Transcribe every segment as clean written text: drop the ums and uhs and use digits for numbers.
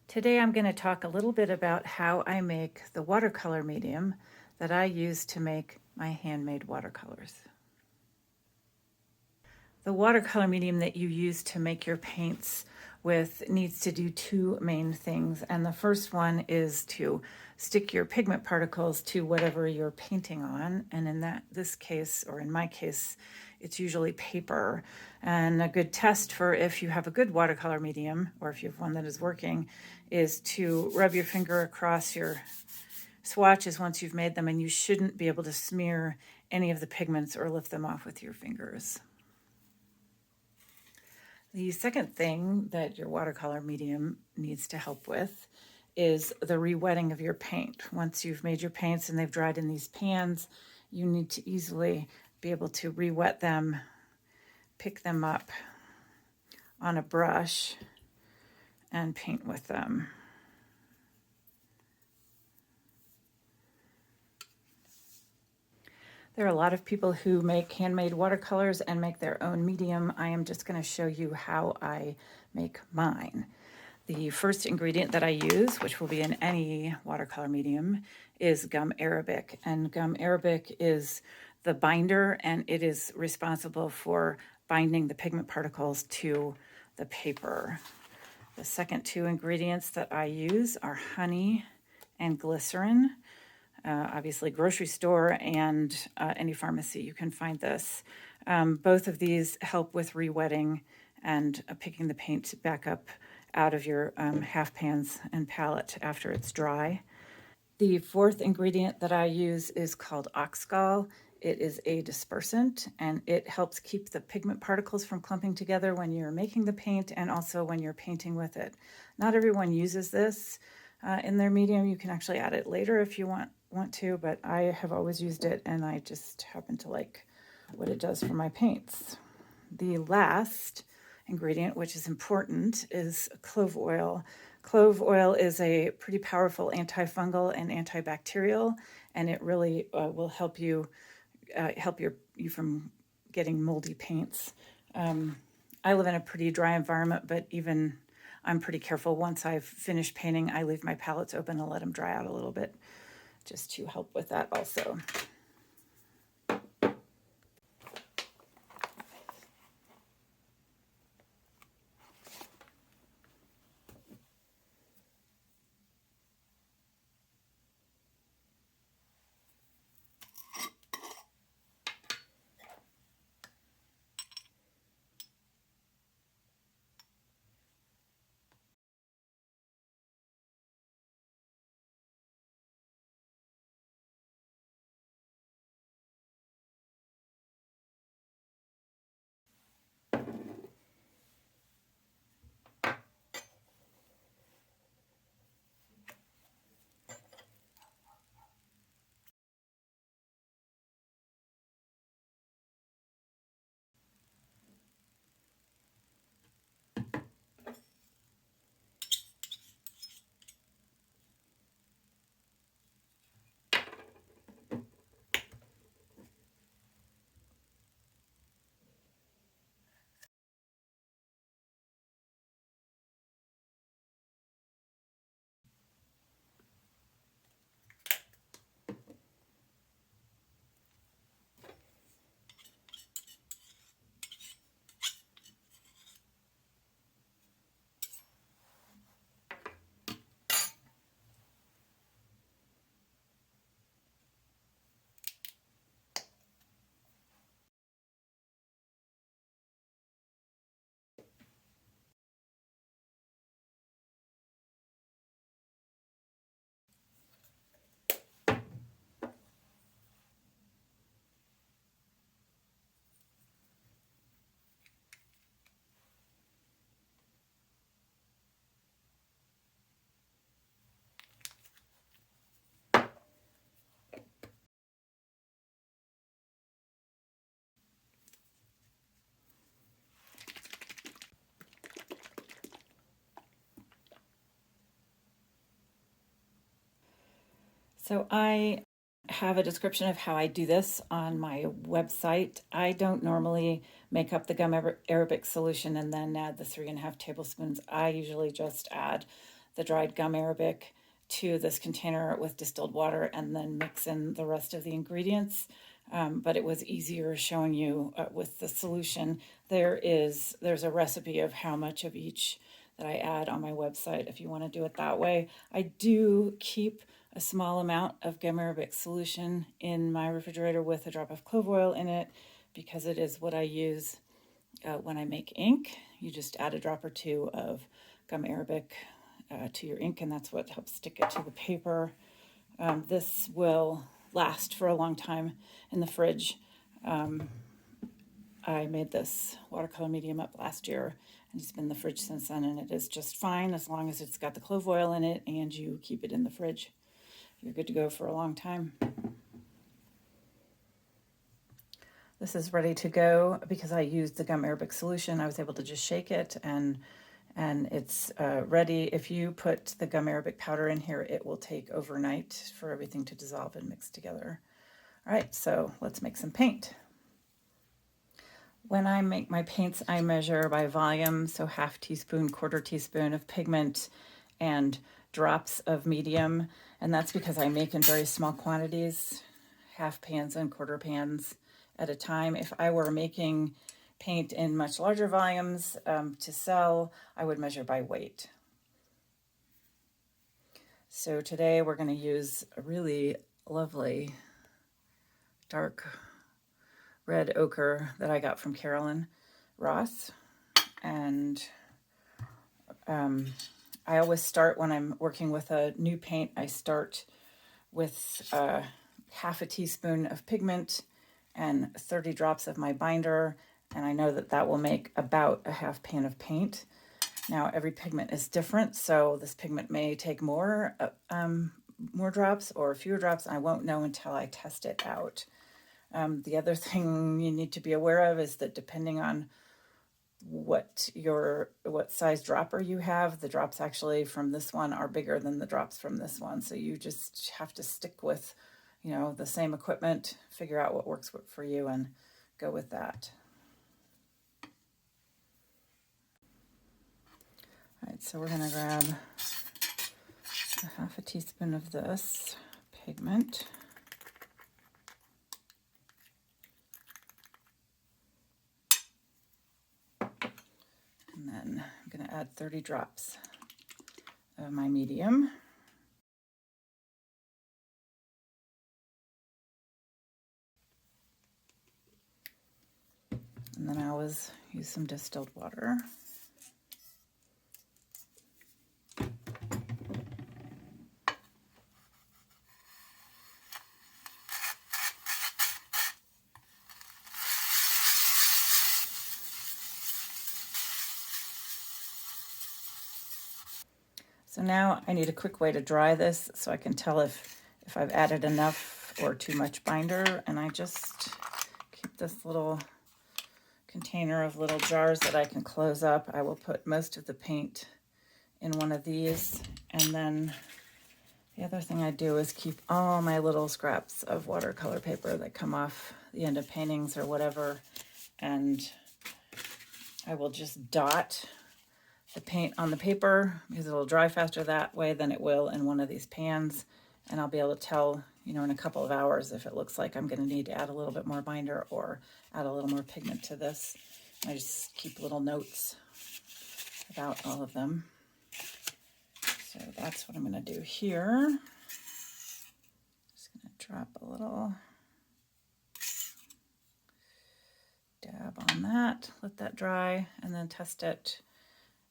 Today I'm going to talk a little bit about how I make the watercolor medium that I use to make my handmade watercolors. The watercolor medium that you use to make your paints with needs to do two main things, and the first one is to stick your pigment particles to whatever you're painting on, and in this case, or in my case, it's usually paper. And a good test for if you have a good watercolor medium, or if you have one that is working, is to rub your finger across your swatches once you've made them, and you shouldn't be able to smear any of the pigments or lift them off with your fingers. The second thing that your watercolor medium needs to help with is the re-wetting of your paint. Once you've made your paints and they've dried in these pans, you need to easily be able to re-wet them, pick them up on a brush, and paint with them. There are a lot of people who make handmade watercolors and make their own medium. I am just going to show you how I make mine. The first ingredient that I use, which will be in any watercolor medium, is gum arabic. And gum arabic is the binder, and it is responsible for binding the pigment particles to the paper. The second two ingredients that I use are honey and glycerin. Obviously, grocery store and any pharmacy, you can find this. Both of these help with re-wetting and picking the paint back up out of your half pans and palette after it's dry. The fourth ingredient that I use is called oxgall. It is a dispersant, and it helps keep the pigment particles from clumping together when you're making the paint and also when you're painting with it. Not everyone uses this in their medium. You can actually add it later if you want to, but I have always used it, and I just happen to like what it does for my paints. The last ingredient, which is important, is clove oil. Clove oil is a pretty powerful antifungal and antibacterial, and it really will help you from getting moldy paints. I live in a pretty dry environment, but even I'm pretty careful. Once I've finished painting, I leave my palettes open and let them dry out a little bit, just to help with that also. So I have a description of how I do this on my website. I don't normally make up the gum arabic solution and then add the 3.5 tablespoons. I usually just add the dried gum arabic to this container with distilled water and then mix in the rest of the ingredients. But it was easier showing you with the solution. There's a recipe of how much of each that I add on my website if you want to do it that way. I do keep a small amount of gum arabic solution in my refrigerator with a drop of clove oil in it because it is what I use when I make ink. You just add a drop or two of gum arabic to your ink, and that's what helps stick it to the paper. This will last for a long time in the fridge. I made this watercolor medium up last year, and it's been in the fridge since then, and it is just fine as long as it's got the clove oil in it and you keep it in the fridge. You're good to go for a long time. This is ready to go because I used the gum arabic solution. I was able to just shake it and it's ready. If you put the gum arabic powder in here, it will take overnight for everything to dissolve and mix together. All right, so let's make some paint. When I make my paints, I measure by volume, so 1/2 teaspoon, 1/4 teaspoon of pigment and drops of medium, and that's because I make in very small quantities, 1/2 pans and 1/4 pans at a time. If I were making paint in much larger volumes to sell, I would measure by weight. So today we're going to use a really lovely dark red ochre that I got from Carolyn Ross. And I always start when I'm working with a new paint, I start with 1/2 teaspoon of pigment and 30 drops of my binder. And I know that that will make about a 1/2 pan of paint. Now every pigment is different, so this pigment may take more drops or fewer drops. I won't know until I test it out. The other thing you need to be aware of is that depending on what size dropper you have, the drops actually from this one are bigger than the drops from this one. So you just have to stick with, the same equipment, figure out what works for you and go with that. All right, so we're going to grab 1/2 teaspoon of this pigment. And then I'm going to add 30 drops of my medium. And then I always use some distilled water. So now I need a quick way to dry this so I can tell if I've added enough or too much binder. And I just keep this little container of little jars that I can close up. I will put most of the paint in one of these. And then the other thing I do is keep all my little scraps of watercolor paper that come off the end of paintings or whatever. And I will just dot the paint on the paper because it'll dry faster that way than it will in one of these pans. And I'll be able to tell, in a couple of hours if it looks like I'm going to need to add a little bit more binder or add a little more pigment to this. I just keep little notes about all of them. So that's what I'm going to do here. Just going to drop a little dab on that, let that dry, and then test it.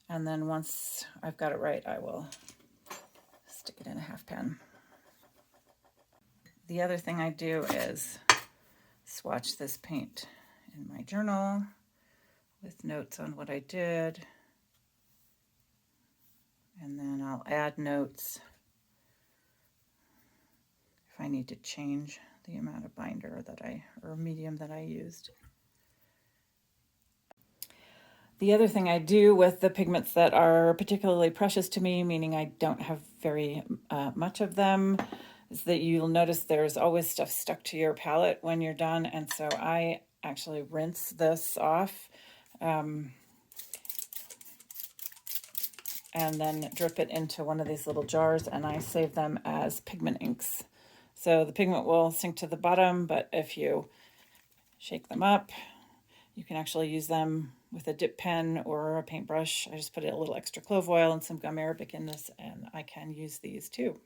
And then once I've got it right, I will stick it in a 1/2 pan. The other thing I do is swatch this paint in my journal with notes on what I did. And then I'll add notes if I need to change the amount of binder or medium that I used. The other thing I do with the pigments that are particularly precious to me, meaning I don't have very much of them, is that you'll notice there's always stuff stuck to your palette when you're done. And so I actually rinse this off and then drip it into one of these little jars, and I save them as pigment inks. So the pigment will sink to the bottom, but if you shake them up, you can actually use them with a dip pen or a paintbrush. I just put a little extra clove oil and some gum arabic in this, and I can use these too.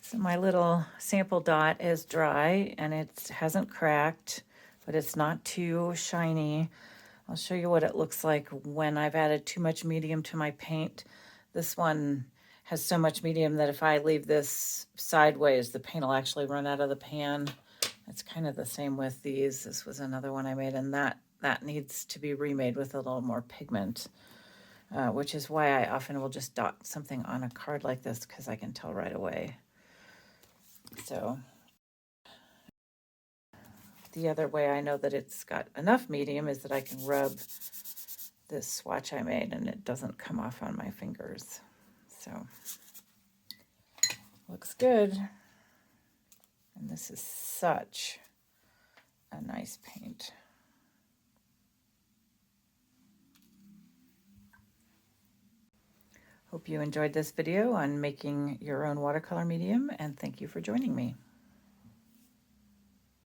So my little sample dot is dry and it hasn't cracked, but it's not too shiny. I'll show you what it looks like when I've added too much medium to my paint. This one has so much medium that if I leave this sideways, the paint will actually run out of the pan. It's kind of the same with these. This was another one I made, and that needs to be remade with a little more pigment, which is why I often will just dot something on a card like this, because I can tell right away. So the other way I know that it's got enough medium is that I can rub this swatch I made and it doesn't come off on my fingers. So looks good. And this is such a nice paint. Hope you enjoyed this video on making your own watercolor medium, and thank you for joining me.